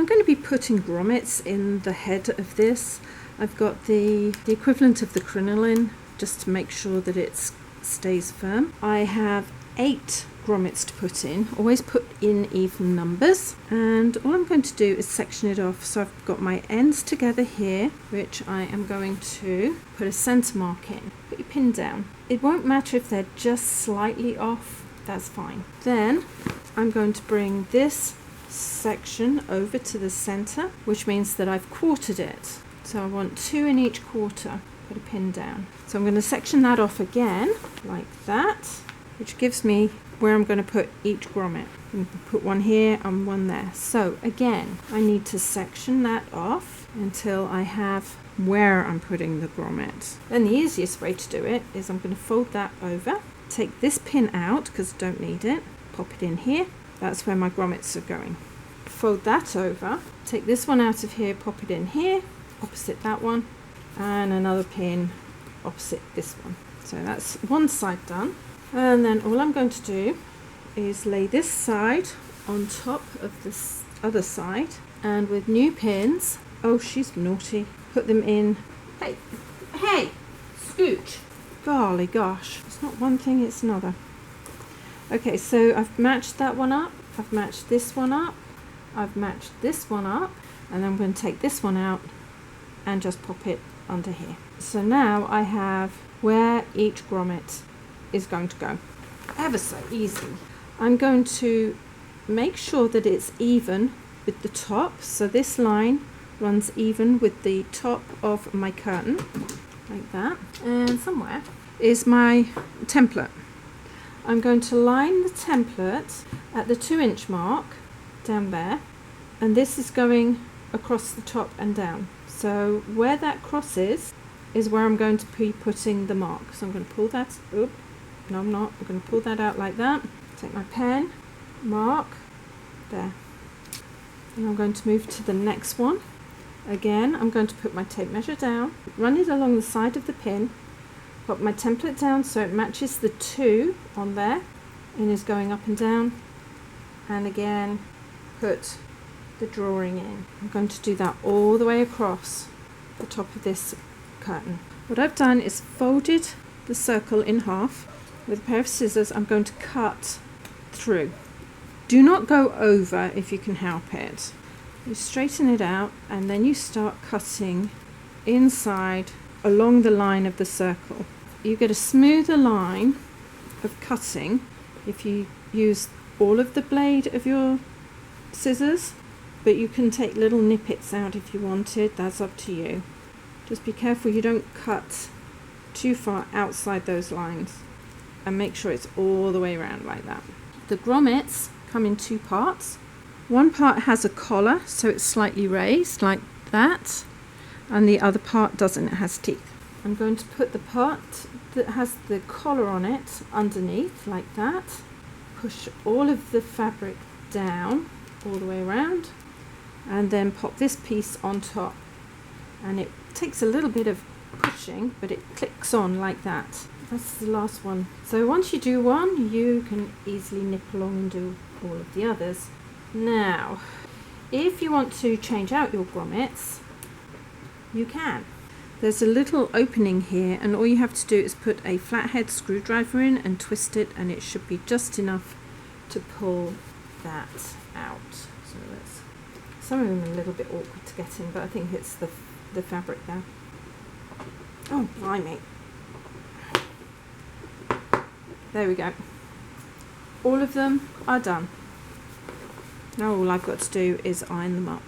going to be putting grommets in the head of this. I've got the equivalent of the crinoline just to make sure that it stays firm. I have 8 grommets to put in. Always put in even numbers, and all I'm going to do is section it off. So I've got my ends together here, which I am going to put a centre mark in. Put your pin down. It won't matter if they're just slightly off, that's fine. Then I'm going to bring this section over to the centre, which means that I've quartered it. So I want 2 in each quarter. Put a pin down. So I'm going to section that off again like that, which gives me where I'm going to put each grommet. I'm going to put one here and one there. So again, I need to section that off until I have where I'm putting the grommet. Then the easiest way to do it is I'm going to fold that over, take this pin out because I don't need it, pop it in here. That's where my grommets are going. Fold that over, take this one out of here, pop it in here, opposite that one, and another pin opposite this one. So that's one side done. And then all I'm going to do is lay this side on top of this other side, and with new pins, oh she's naughty, put them in. Hey, scooch. Golly gosh, it's not one thing, it's another. Okay, so I've matched that one up, I've matched this one up, I've matched this one up, and then I'm going to take this one out and just pop it under here. So now I have where each grommet is going to go. Ever so easy. I'm going to make sure that it's even with the top, so this line runs even with the top of my curtain like that, and somewhere is my template. I'm going to line the template at the 2-inch mark down there, and this is going across the top and down. So where that crosses is where I'm going to be putting the mark. So I'm going to pull that, no I'm not, I'm going to pull that out like that, take my pen, mark, there. And I'm going to move to the next one. Again, I'm going to put my tape measure down, run it along the side of the pin, put my template down so it matches the 2 on there and is going up and down, and again put the drawing in. I'm going to do that all the way across the top of this curtain. What I've done is folded the circle in half. With a pair of scissors I'm going to cut through. Do not go over if you can help it. You straighten it out and then you start cutting inside along the line of the circle. You get a smoother line of cutting if you use all of the blade of your scissors, but you can take little nippets out if you wanted, that's up to you. Just be careful you don't cut too far outside those lines, and make sure it's all the way around like that. The grommets come in 2 parts. One part has a collar, so it's slightly raised like that, and the other part doesn't, it has teeth. I'm going to put the part that has the collar on it underneath like that, push all of the fabric down all the way around, and then pop this piece on top, and it takes a little bit of pushing, but it clicks on like that. That's the last one. So once you do one, you can easily nip along and do all of the others. Now, if you want to change out your grommets, you can. There's a little opening here, and all you have to do is put a flathead screwdriver in and twist it, and it should be just enough to pull that out. So some of them are a little bit awkward to get in, but I think it's the fabric there. Oh, blimey. There we go. All of them are done. Now all I've got to do is iron them up.